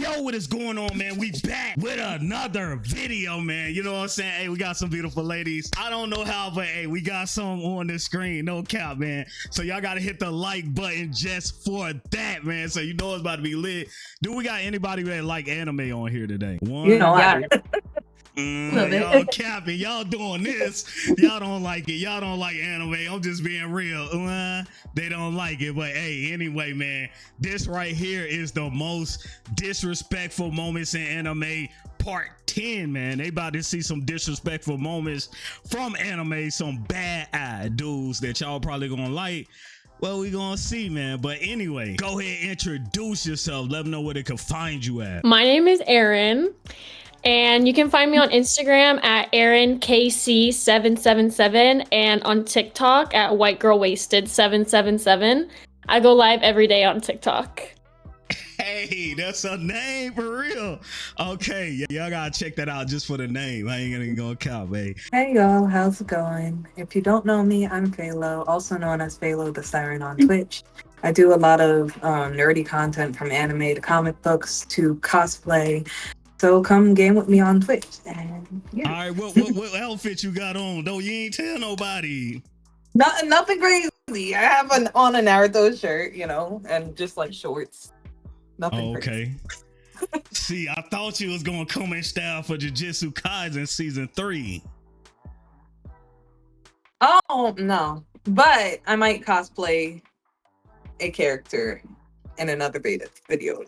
Yo, what is going on, man? We back with another video, man. You know what I'm saying? Hey, we got some beautiful ladies. I don't know how, but hey, we got some on the screen. No cap, man. So y'all gotta hit the like button just for that, man. So you know it's about to be lit. Do we got anybody that like anime on here today? One. You know, I Y'all capping, y'all doing this. Y'all don't like it. Y'all don't like anime. I'm just being real. They don't like it. But hey, anyway, man, this right here is the most disrespectful moments in anime part 10, man. They about to see some disrespectful moments from anime, some bad dudes that y'all probably gonna like. Well, we gonna see, man. But anyway, go ahead, introduce yourself. Let them know where they can find you at. My name is Erin. And you can find me on Instagram at ErinKC777 and on TikTok at WhiteGirlWasted777. I go live every day on TikTok. Hey, that's a name for real. Okay, y'all gotta check that out just for the name. I ain't gonna go count, babe. Hey y'all, how's it going? If you don't know me, I'm Phaylo, also known as FaylotheSiren on Twitch. I do a lot of nerdy content from anime to comic books to cosplay. So come game with me on Twitch. And yeah. All right, what outfit you got on? Though you ain't tell nobody. Nothing crazy. I have on a Naruto shirt, you know, and just like shorts. Nothing crazy. See, I thought you was gonna come in style for Jujutsu Kaisen season 3. Oh no, but I might cosplay a character in another video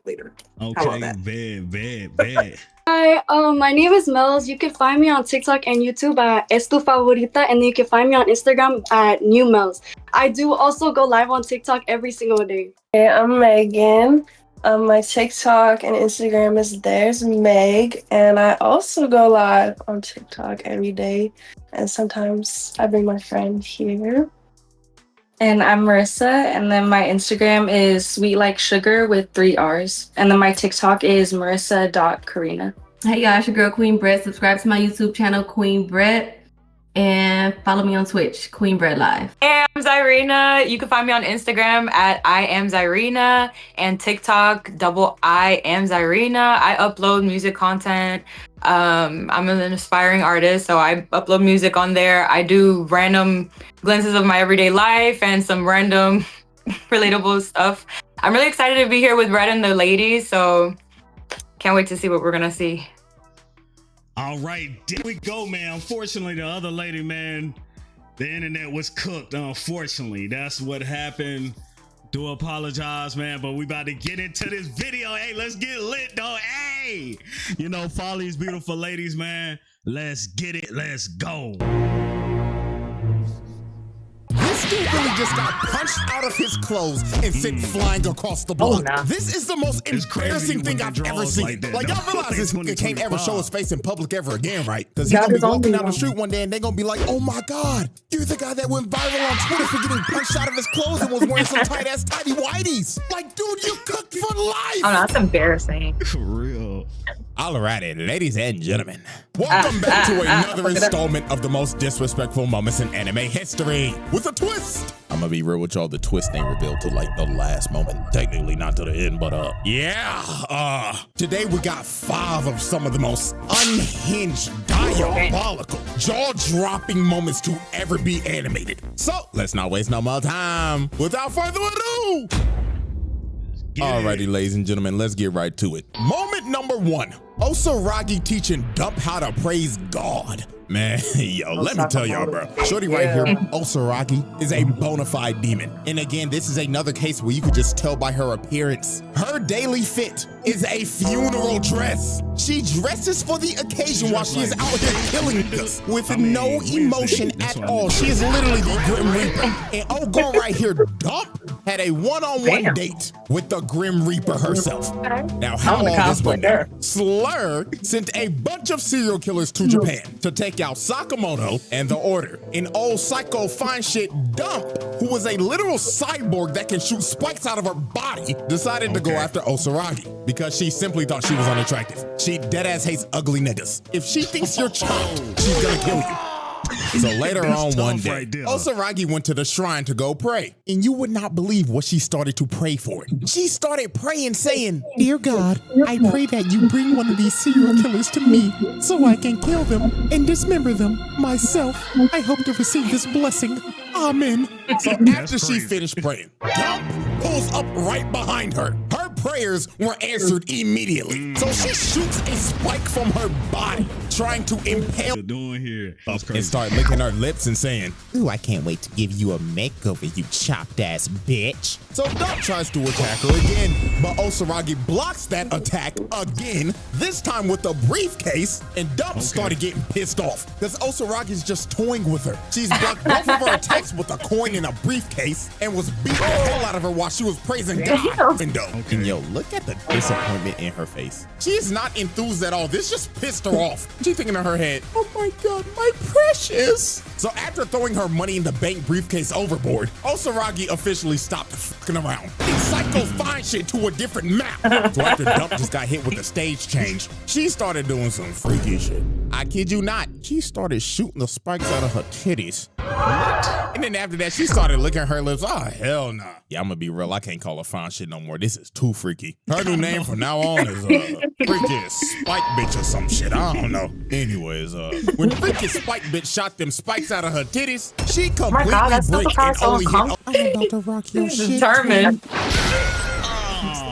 later. Okay, bad. Hi, my name is Mels. You can find me on TikTok and YouTube at Es Tu Favorita, and then you can find me on Instagram at New Mels. I do also go live on TikTok every single day. Hey, I'm Megan. My TikTok and Instagram is There's Meg, and I also go live on TikTok every day, and sometimes I bring my friend here. And I'm Marissa, and then my Instagram is sweet like sugar with 3 R's. And then my TikTok is marissa.karina. Hey y'all, it's your girl QueenBrett. Subscribe to my YouTube channel, QueenBrett, and follow me on Twitch, QueenbrettLive. Hey, I'm Zyrena. You can find me on Instagram at I am Zyrena and TikTok I am Zyrena. I upload music content. I'm an aspiring artist, so I upload music on there. I do random glimpses of my everyday life and some random relatable stuff. I'm really excited to be here with Red and the ladies, so can't wait to see what we're gonna see. All right, there we go, man. Unfortunately, the other lady, man, the internet was cooked. Unfortunately, that's what happened. Do apologize, man, but we about to get into this video. Hey, let's get lit, though. Hey, you know, follow these beautiful ladies, man. Let's get it. Let's go. This dude really just got punched out of his clothes and sent flying across the block. Oh, nah. This is the most embarrassing thing I've ever seen. Like y'all realize this nigga can't ever show his face in public ever again, right? Because he's gonna be walking down the street one day and they're gonna be like, oh my God, you're the guy that went viral on Twitter for getting punched out of his clothes and was wearing some tight ass tidy whities. Like, dude, you cooked for life. Oh no, that's embarrassing. For real. Alrighty, ladies and gentlemen, welcome back to another installment of the most disrespectful moments in anime history with a twist. I'm gonna be real with y'all, the twist ain't revealed till like the last moment. Technically not to the end, but today we got 5 of some of the most unhinged, diabolical, jaw-dropping moments to ever be animated. So let's not waste no more time. Without further ado, alrighty, ladies and gentlemen, let's get right to it. Moment number 1. Osaragi teaching Dump how to praise God. Man, yo, let me tell y'all, bro. Shorty right here, Osaragi, is a bona fide demon. And again, this is another case where you could just tell by her appearance. Her daily fit is a funeral dress. She dresses for the occasion while she is out here killing us with no emotion at all. She is literally the Grim Reaper. And old girl right here, Dump, had a one-on-one date with the Grim Reaper herself. Now, how all this went down? Slur sent a bunch of serial killers to Japan to take out Sakamoto and the Order. An old psycho fine shit Dump, who was a literal cyborg that can shoot spikes out of her body, decided to go after Osaragi because she simply thought she was unattractive. She deadass hates ugly niggas. If she thinks you're chopped, she's gonna kill you. So later on one day, right there. Osaragi went to the shrine to go pray. And you would not believe what she started to pray for. She started praying saying, "Dear God, I pray that you bring one of these serial killers to me so I can kill them and dismember them myself. I hope to receive this blessing. Amen." So after she finished praying, Dachamp pulls up right behind her. Her prayers were answered immediately. So she shoots a spike from her body, trying to impale doing here and start licking her lips and saying, "Ooh, I can't wait to give you a makeover, you chopped ass bitch." So Dachamp tries to attack her again, but Osaragi blocks that attack again, this time with a briefcase, and Dachamp started getting pissed off because Osaragi's just toying with her. She's blocked both of her attacks with a coin in a briefcase and was beating the hell out of her while she was praising God. And yo, look at the disappointment in her face. She is not enthused at all. This just pissed her off. She's thinking in her head, "Oh my God, my precious." So after throwing her money in the bank briefcase overboard, Osaragi officially stopped fucking around and psycho fine shit to a different map. So after Dachamp just got hit with a stage change, she started doing some freaky shit. I kid you not, she started shooting the spikes out of her titties. And then after that, she started licking her lips. Oh, hell nah. Yeah, I'm gonna be real. I can't call her fine shit no more. This is too freaky. Her new name from now on is freaky Spike Bitch or some shit. I don't know. Anyways, when freaky Spike Bitch shot them spikes out of her titties, she completely bricked and only hit. I'm about to rock your shit. Determined.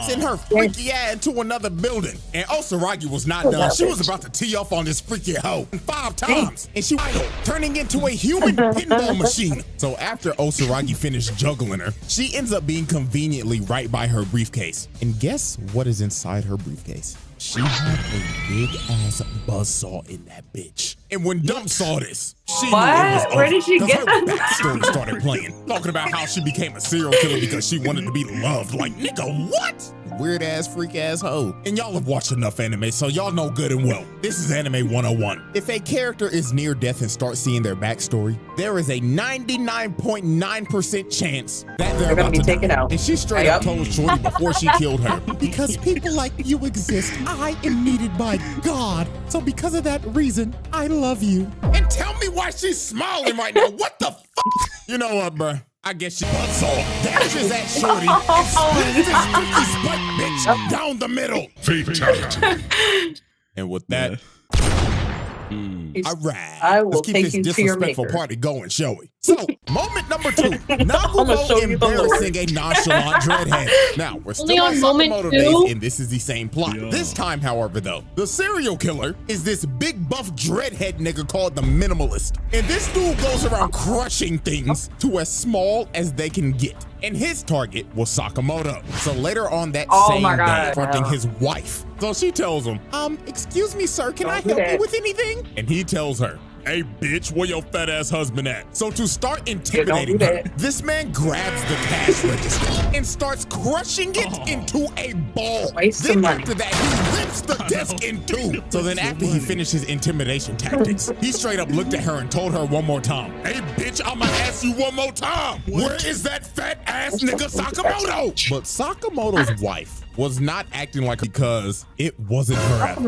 Send her freaky ass to another building. And Osaragi was not done. She was about to tee off on this freaky hoe 5 times. And she idled, turning into a human pinball machine. So after Osaragi finished juggling her, she ends up being conveniently right by her briefcase. And guess what is inside her briefcase? She had a big ass buzzsaw in that bitch. And when Dachamp saw this, she knew it was over. Where did she get her backstory started playing, talking about how she became a serial killer because she wanted to be loved. Like, nigga, what? Weird ass, freak ass hoe. And y'all have watched enough anime, so y'all know good and well. This is Anime 101. If a character is near death and starts seeing their backstory, there is a 99.9% chance that they're about to be taken out. And she straight up told Shorty before she killed her, "Because people like you exist, I am needed by God. So because of that reason, I love you." And tell me why she's smiling right now. What the fuck? You know what, bruh? I guess she buzzsaw, dashes at Shorty, and splits this freaky spike bitch down the middle. Fatality. And with that, all right, I will let's keep take this you to your disrespectful maker. party going, shall we? So, moment number 2, Nagumo embarrassing a nonchalant dreadhead. Now, we're still on Sakamoto days, and this is the same plot. Yo. This time, however, though, the serial killer is this big buff dreadhead nigga called the Minimalist. And this dude goes around crushing things to as small as they can get. And his target was Sakamoto. So later on that same day, confronting his wife. So she tells him, "Excuse me, sir, can I help you with anything?" And he tells her, "Hey, bitch, where your fat ass husband at?" So to start intimidating her, this man grabs the cash register and starts crushing it into a ball. Then after that, he rips the desk in 2. So then after he finished his intimidation tactics, he straight up looked at her and told her one more time, "Hey, bitch, I'ma ask you one more time. Where is that fat ass nigga Sakamoto?" But Sakamoto's wife was not acting like because it wasn't her ass.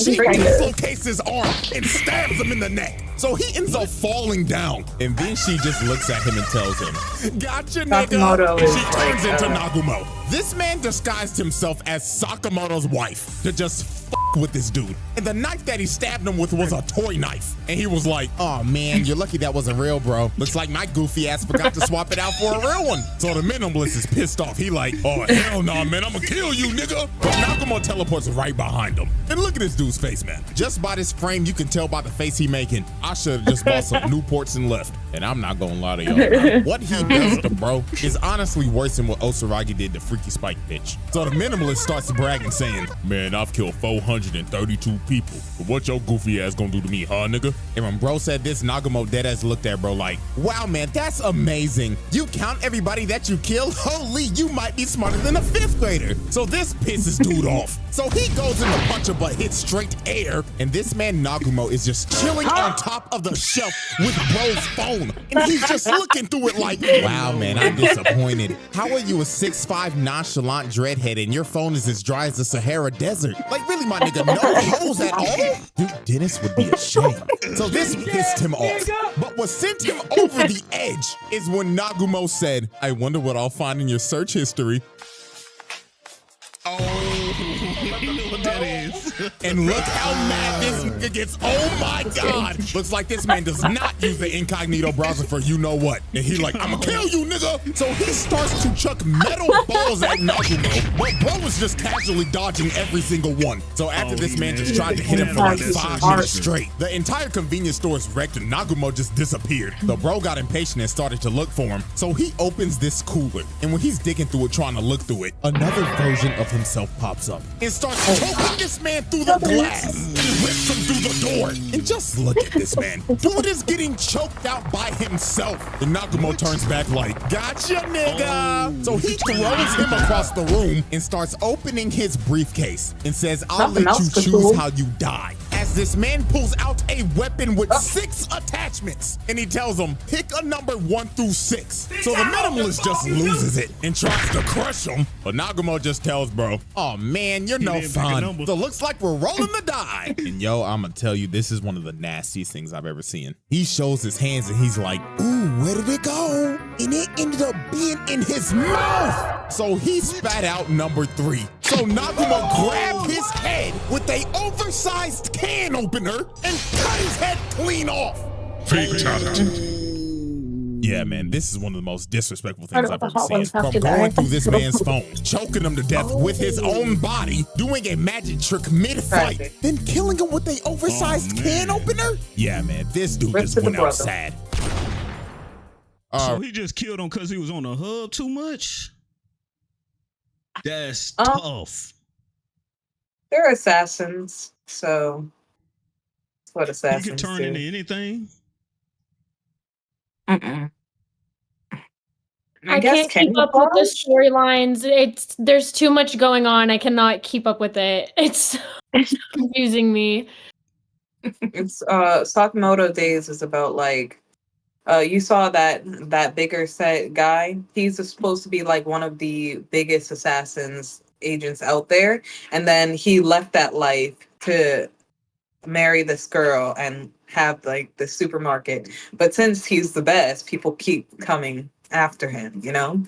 She dislocates his arm and stabs him in the neck. So he ends up falling down. And then she just looks at him and tells him, "Gotcha, nigga." And she turns into Nagumo. This man disguised himself as Sakamoto's wife to just fuck with this dude. And the knife that he stabbed him with was a toy knife. And he was like, "Oh man, you're lucky that wasn't real, bro. Looks like my goofy ass forgot to swap it out for a real one." So the Minimalist is pissed off. He like, "Oh hell no, man, I'ma kill you, nigga." But Nagumo teleports right behind him. And look at this dude's face, man. Just by this frame, you can tell by the face he making, I should have just bought some Newports and left. And I'm not gonna lie to y'all. What he does to bro is honestly worse than what Osaragi did to freaky Spike bitch. So the Minimalist starts bragging, saying, "Man, I've killed 432 people. But what your goofy ass gonna do to me, huh, nigga?" And when bro said this, Nagumo deadass looked at bro like, "Wow, man, that's amazing. You count everybody that you killed? Holy, you might be smarter than a 5th grader." So this pisses dude off. So he goes in a puncher but hits straight air. And this man Nagumo is just chilling on top of the shelf with bro's phone. And he's just looking through it like, "Wow, man, I'm disappointed. How are you a 6'5" nonchalant dreadhead and your phone is as dry as the Sahara Desert? Like, really, Really, my nigga, no hoes at all? Dude, Dennis would be ashamed. So this pissed him off. But what sent him over the edge is when Nagumo said, I wonder what I'll find in your search history. Oh, you know what that is. And look how mad this nigga gets. Oh my God. Looks like this man does not use the incognito browser for you know what. And he like, I'ma kill you, nigga. So he starts to chuck metal balls at Nagumo. But bro was just casually dodging every single one. So after this man just tried to hit him for like 5 minutes straight, the entire convenience store is wrecked and Nagumo just disappeared. The bro got impatient and started to look for him. So he opens this cooler. And when he's digging through it, trying to look through it, another version of himself pops up and starts choking this man through the glass. He rips him through the door. And just look at this man. Dude is getting choked out by himself. And Nagumo turns back like, gotcha, nigga. So he throws him across the room and starts opening his briefcase and says, I'll let you choose how you die. As this man pulls out a weapon with 6 attachments and he tells him, pick a number 1 through 6. So the minimalist just loses it and tries to crush him. But Nagumo just tells bro, oh man, you're no fun. So looks like we're rolling the die. And yo, I'ma tell you, this is one of the nastiest things I've ever seen. He shows his hands and he's like, ooh, where did it go? And it ended up being in his mouth. So he spat out number 3. So Nagumo grabbed his head with a oversized can opener and cut his head clean off. Fatality. Yeah, man, this is one of the most disrespectful things I've ever seen. From going through this man's phone, choking him to death with his own body, doing a magic trick mid-fight, then killing him with a oversized can opener? Yeah, man, this dude just went out sad. So he just killed him because he was on the hub too much? That's tough. They're assassins, so that's what assassins You can turn do. into anything? I can't keep up with the storylines. There's too much going on. I cannot keep up with it. It's confusing me. It's Sakamoto Days is about like you saw that bigger set guy. He's supposed to be like one of the biggest assassins agents out there, and then he left that life to marry this girl and have like the supermarket. But since he's the best, people keep coming after him, you know?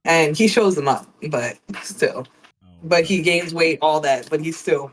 And he shows them up, but still. But he gains weight, all that, but he still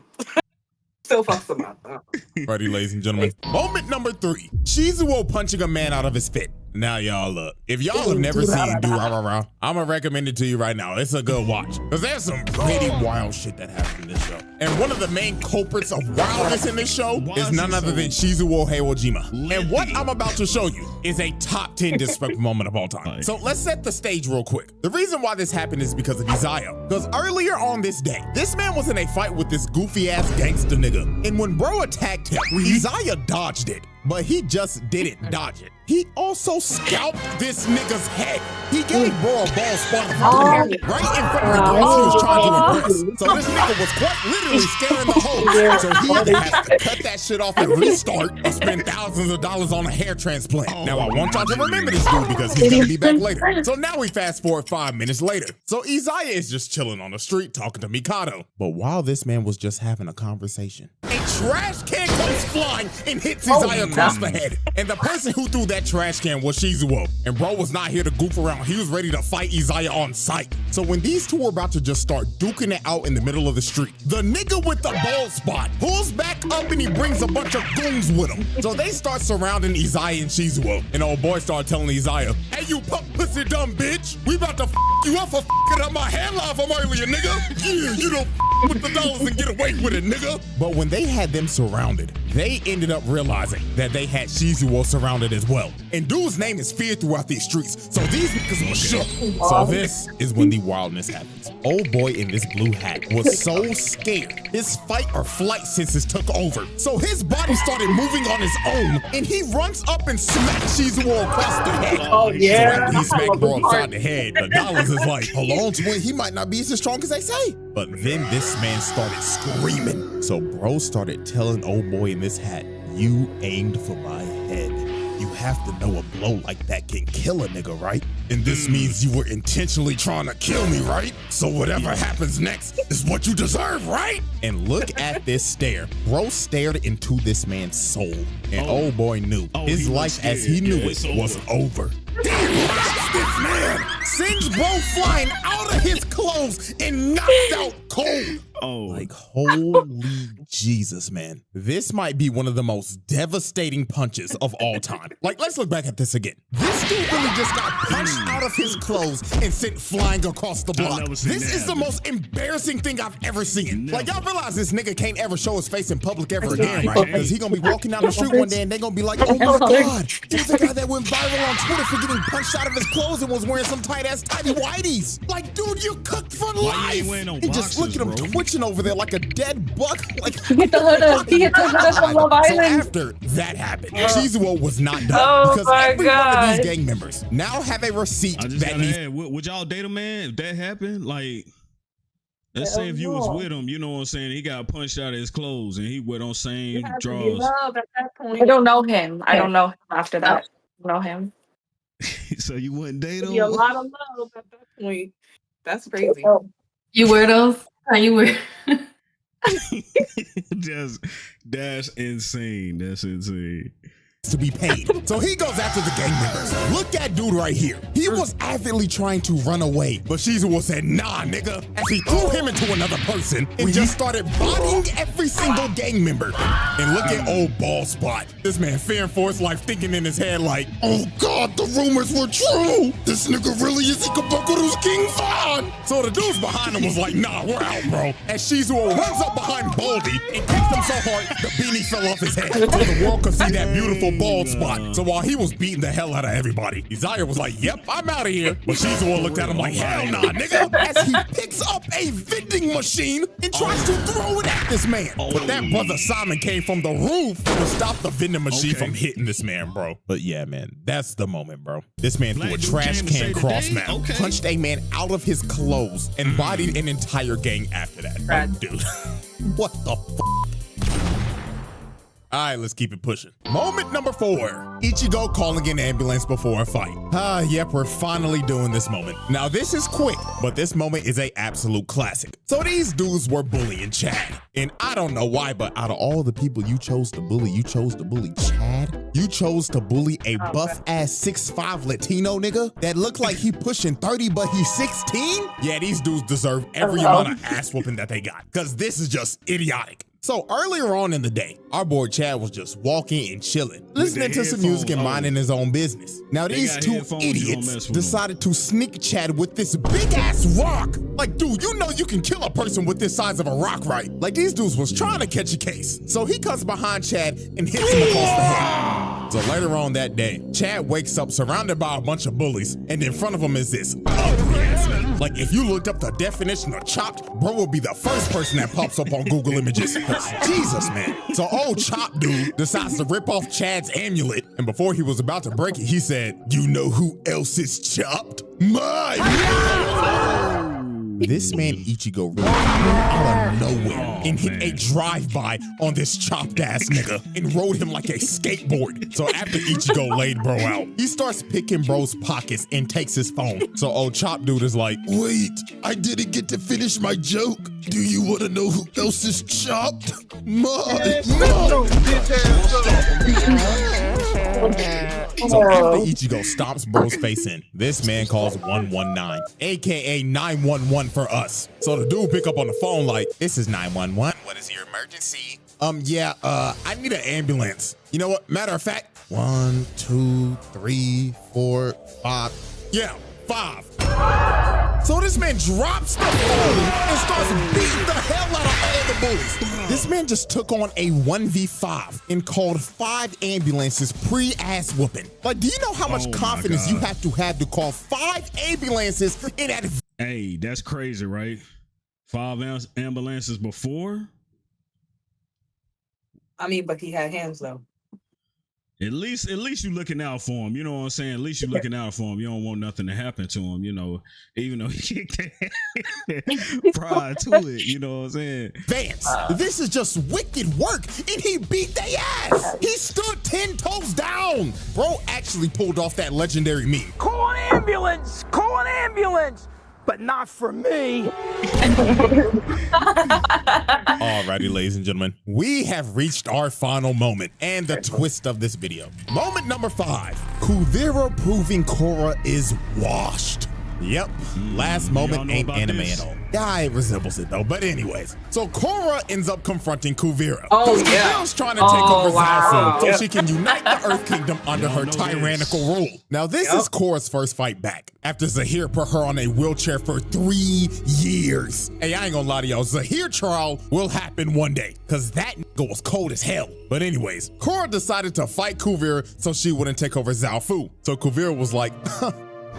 fucks them up. Ready, ladies and gentlemen. Moment number 3. Shizuo punching a man out of his fit. Now, y'all look. If y'all have never seen Do Rah Rah Rah, I'm gonna recommend it to you right now. It's a good watch. Because there's some pretty wild shit that happened in this show. And one of the main culprits of wildness in this show is none other than Shizuo Heiwajima. And what I'm about to show you is a top 10 disrespectful moment of all time. So let's set the stage real quick. The reason why this happened is because of Izaya. Because earlier on this day, this man was in a fight with this goofy ass gangster nigga. And when bro attacked him, Izaya dodged it. But he just didn't dodge it. He also scalped this nigga's head. He gave bro a ball spot right in front of the girls he was trying to impress. So this nigga was quite literally scaring the hole. So he either has to cut that shit off and restart or spend thousands of dollars on a hair transplant. Now I want y'all to remember this dude because he's gonna be back later. So now we fast forward 5 minutes later. So Izaya is just chilling on the street talking to Mikado. But while this man was just having a conversation, a trash can comes flying and hits Izaya across the head. And the person who threw that trash can was Shizuo. And bro was not here to goof around. He was ready to fight Izaya on sight. So when these two were about to just start duking it out in the middle of the street, the nigga with the bald spot pulls back up and he brings a bunch of goons with him. So they start surrounding Izaya and Shizuo. And old boy started telling Izaya, hey, you punk pussy dumb bitch. We about to you up for f***ing up my hairline from earlier, nigga. Yeah, you don't with the dollars and get away with it, nigga. But when they had them surrounded, they ended up realizing that they had Shizuo surrounded as well. And dude's name is feared throughout these streets, so these niggas were shook. So this is when the wildness happens. Old boy in this blue hat was so scared his fight or flight senses took over. So his body started moving on his own, and he runs up and smacks Shizuo across the head. Oh yeah. So after he smacked bro upside the head, the dollars is like, hold on, twin, he might not be as strong as they say. But then this man started screaming. So bro started telling old boy in this hat, you aimed for my head. You have to know a blow like that can kill a nigga, right? And this means you were intentionally trying to kill me, right? So whatever happens next is what you deserve, right? And look at this stare. Bro stared into this man's soul. And old boy knew his life as he knew it was over. This man sends bro flying out of his clothes and knocked out cold. Like, holy Jesus, man. This might be one of the most devastating punches of all time. Like, let's look back at this again. This dude really just got punched out of his clothes and sent flying across the block. This is the most embarrassing thing I've ever seen. Like, y'all realize this nigga can't ever show his face in public ever again, right? Because he gonna be walking down the street one day and they gonna be like, oh my God, he's the guy that went viral on Twitter for getting punched out of his clothes and was wearing some tight ass tidy whities. Like, dude, you're cooked for life. And just look at him twitching over there like a dead buck. Like, He hit the hood up. He hit the hood up from Love Island. So after that happened, Shizuo was not done because every one of these gang members now have a receipt that he's. Would y'all date a man if that happened? Like, let's say if you was with him, you know what I'm saying? He got punched out of his clothes and he went on same draws. I don't know him. I don't know him after that. I don't know him. So you wouldn't date him? A lot of love at that point. That's crazy. You wear those? How you wear? That's insane. That's insane. To be paid. So he goes after the gang members. Look at dude right here. He was avidly trying to run away, but Shizuo said, nah, nigga, as he threw him into another person and just started bodying every single gang member. And look at old ball spot. This man fearing for his life, thinking in his head like, oh God, the rumors were true. This nigga really is Ikabokuru's King Fan. So the dudes behind him was like, nah, we're out, bro. As Shizuo runs up behind Baldy and kicked him so hard, the beanie fell off his head so the world could see that beautiful bald spot. So while he was beating the hell out of everybody, Desire was like, yep, I'm out of here. But Shizuo looked at him like, hell nah, nigga. As he picks up a vending machine and tries to throw it at this man. But that brother Simon came from the roof to stop the vending machine from hitting this man, bro. But yeah, man, that's the moment, bro. This man threw a trash can cross mount, punched a man out of his clothes, and bodied an entire gang after that. Like, dude, what the f? All right, let's keep it pushing. Moment number 4, Ichigo calling an ambulance before a fight. Yep, we're finally doing this moment. Now this is quick, but this moment is a absolute classic. So these dudes were bullying Chad. And I don't know why, but out of all the people you chose to bully, you chose to bully Chad? You chose to bully a buff ass 6'5" Latino nigga that looked like he pushing 30, but he's 16? Yeah, these dudes deserve every amount of ass whooping that they got, because this is just idiotic. So earlier on in the day, our boy Chad was just walking and chilling, listening to some music and minding his own business. Now these two idiots decided to sneak Chad with this big ass rock. Like, dude, you know you can kill a person with this size of a rock, right? Like, these dudes was trying to catch a case. So he comes behind Chad and hits him across the head. So later on that day, Chad wakes up surrounded by a bunch of bullies, and in front of him is this ugly ass nigga. Like, if you looked up the definition of chopped, bro would be the first person that pops up on Google Images. Jesus, man. So old Chop dude decides to rip off Chad's amulet, and before he was about to break it, he said, you know who else is chopped? This man Ichigo really came out of nowhere and hit a drive-by on this chopped ass nigga and rode him like a skateboard. So after Ichigo laid bro out, he starts picking bro's pockets and takes his phone. So old chop dude is like, wait, I didn't get to finish my joke. Do you want to know who else is chopped? So after Ichigo stomps bro's face in, this man calls 119, aka 911 for us. So the dude pick up on the phone like, this is 911. What is your emergency? I need an ambulance. You know what? Matter of fact, 1, 2, 3, 4, 5. Yeah, 5. So this man drops the phone and starts beating the hell out of all the bullies. This man just took on a 1v5 and called 5 ambulances pre-ass whooping. Like, do you know how much confidence you have to call 5 ambulances in that? Hey, that's crazy, right? 5 ambulances before? I mean, but he had hands though. At least you looking out for him. You know what I'm saying? At least you looking out for him. You don't want nothing to happen to him. You know, even though he kicked that prior to it. You know what I'm saying? Vance, this is just wicked work, and he beat their ass. He stood 10 toes down. Bro actually pulled off that legendary meme. Call an ambulance! Call an ambulance! But not for me. Alrighty, ladies and gentlemen, we have reached our final moment and the twist of this video. Moment number 5, Kuvira proving Korra is washed. Yep, last moment ain't anime at all. Yeah, it resembles it though, but anyways. So Korra ends up confronting Kuvira. Oh yeah. Kuvira's trying to take over Zaofu so she can unite the Earth Kingdom under her tyrannical rule. Now this is Korra's first fight back, after Zahir put her on a wheelchair for 3 years. Hey, I ain't gonna lie to y'all, Zahir trial will happen one day, cause that nigga was cold as hell. But anyways, Korra decided to fight Kuvira so she wouldn't take over Zaofu. So Kuvira was like,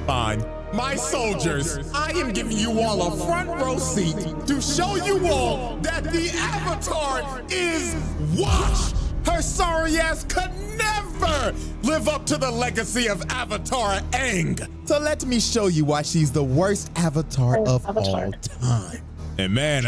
fine. My soldiers, I am giving you all a front row seat to show you all that the Avatar is washed. Her sorry ass could never live up to the legacy of Avatar Aang. So let me show you why she's the worst Avatar of all time. And man,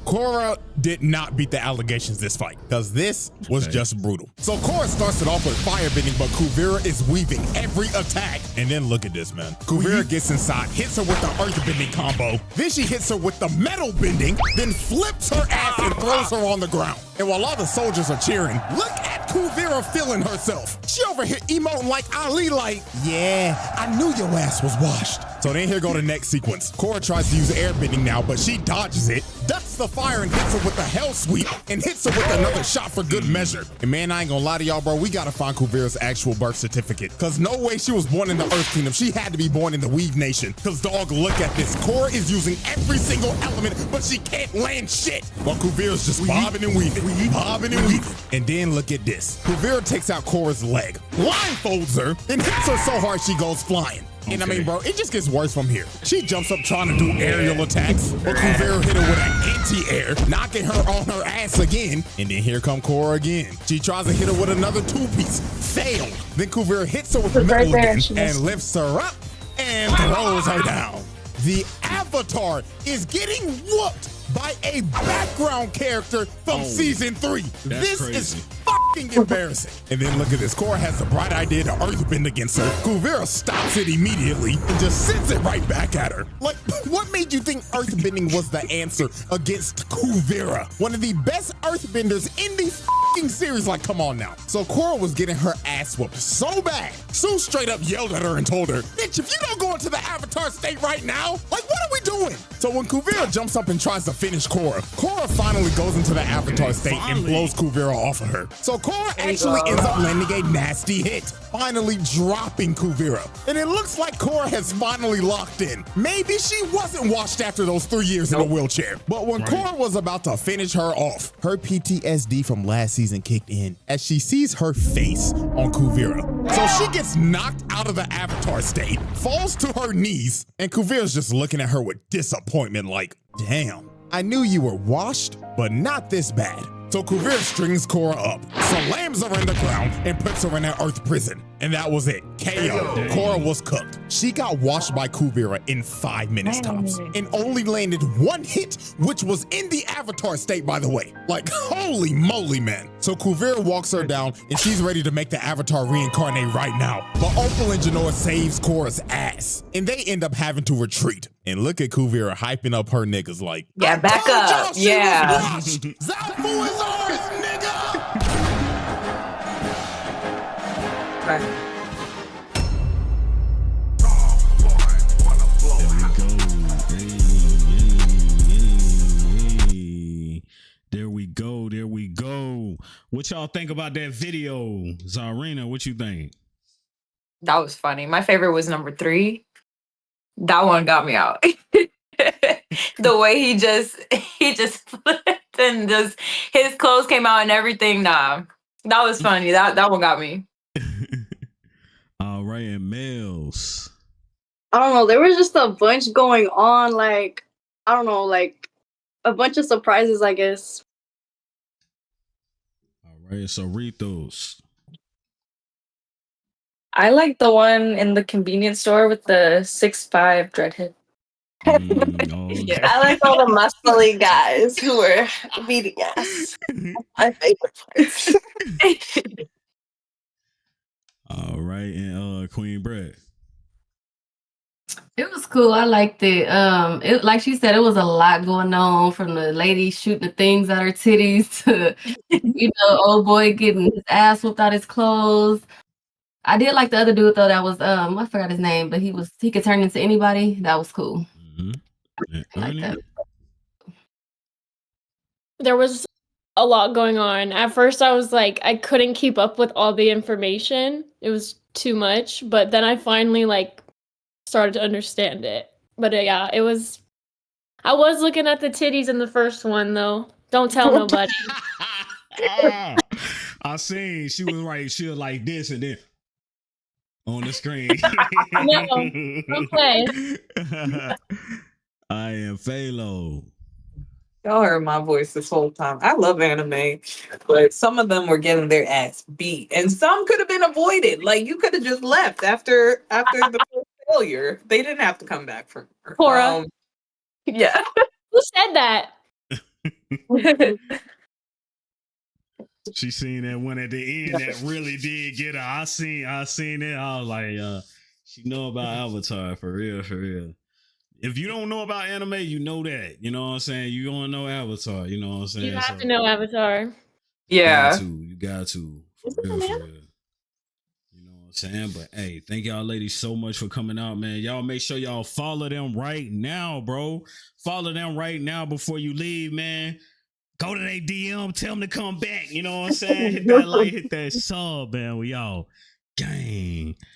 Korra did not beat the allegations this fight, because this was just brutal. So Korra starts it off with firebending, but Kuvira is weaving every attack. And then look at this, man. Kuvira gets inside, hits her with the earthbending combo. Then she hits her with the metal bending, then flips her ass and throws her on the ground. And while all the soldiers are cheering, look at Kuvira feeling herself. She over here emoting like Ali, like, yeah, I knew your ass was washed. So then here go the next sequence. Korra tries to use airbending now, but she dodges it, ducks the fire and hits her with the hell sweep, and hits her with another shot for good measure. And man, I ain't gonna lie to y'all, bro, we gotta find Kuvira's actual birth certificate, cause no way she was born in the Earth Kingdom. She had to be born in the Weave Nation. Cause dog, look at this. Korra is using every single element, but she can't land shit. While Kuvira's just bobbing and weaving, bobbing and weaving. And then look at this. Kuvira takes out Korra's leg, blindfolds her, and hits her so hard she goes flying. And I mean, bro, it just gets worse from here. She jumps up trying to do aerial attacks, but Kuvira hit her with an anti-air, knocking her on her ass again. And then here come Korra again. She tries to hit her with another two-piece, failed. Then Kuvira hits her with the metal again and lifts her up and throws her down. The Avatar is getting whooped by a background character from season 3. This is fucking embarrassing. And then look at this. Korra has the bright idea to earthbend against her. Kuvira stops it immediately and just sends it right back at her. Like, what made you think earthbending was the answer against Kuvira? One of the best earthbenders in the fucking series. Like, come on now. So Korra was getting her ass whooped so bad, Sue straight up yelled at her and told her, bitch, if you don't go into the Avatar state right now, like, what are we doing? So when Kuvira jumps up and tries to finish Korra finally goes into the Avatar state and blows Kuvira off of her. So Korra actually ends up landing a nasty hit, finally dropping Kuvira. And it looks like Korra has finally locked in. Maybe she wasn't washed after those 3 years in a wheelchair. But when Korra was about to finish her off, her PTSD from last season kicked in as she sees her face on Kuvira. So she gets knocked out of the Avatar state, falls to her knees, and Kuvira's just looking at her with disappointment like, damn, I knew you were washed, but not this bad. So Kuvira strings Korra up, slams her in the ground, and puts her in an earth prison. And that was it. KO. Korra was cooked. She got washed by Kuvira in 5 minutes tops and only landed 1 hit, which was in the Avatar state, by the way. Like, holy moly, man. So Kuvira walks her down and she's ready to make the Avatar reincarnate right now. But Opal and Genoa saves Korra's ass and they end up having to retreat. And look at Kuvira hyping up her niggas like, yeah, back up. Yeah. Zaofu is ours, nigga. There we go. There we go. What y'all think about that video? Zyrena, what you think? That was funny. My favorite was number 3. That one got me out. The way he just flipped and just his clothes came out and everything. Nah, that was funny. That one got me. All right, and Mels. I don't know. There was just a bunch going on. Like, I don't know, like a bunch of surprises, I guess. All right, so read those. I like the one in the convenience store with the 6'5" dreadhead. Okay. I like all the muscly guys who are beating ass. My favorite parts. All right, and QueenBrett. It was cool. I liked it. It like she said, it was a lot going on from the lady shooting the things at her titties to old boy getting his ass whooped out his clothes. I did like the other dude though. That was I forgot his name, but he could turn into anybody. That was cool. Mm-hmm. Like that. There was a lot going on. At first, I was like, I couldn't keep up with all the information. It was too much. But then I finally started to understand it. But yeah, it was. I was looking at the titties in the first one though. Don't tell nobody. I seen she was like this and then on the screen. No, okay. I am Phalo. Y'all heard my voice this whole time. I love anime, but some of them were getting their ass beat, and some could have been avoided. Like you could have just left after the first failure. They didn't have to come back for her. Korra. Yeah. Who said that? She seen that one at the end that really did get her. I seen it. I was like, she know about Avatar for real, for real. If you don't know about anime, you know that. You know what I'm saying? You don't know Avatar. You know what I'm saying? You have to know Avatar. Yeah. You got to. For real, for real. You know what I'm saying? But hey, thank y'all ladies so much for coming out, man. Y'all make sure y'all follow them right now, bro. Follow them right now before you leave, man. Go to their DM, tell them to come back. You know what I'm saying? Hit that like, hit that sub, man. We all gang.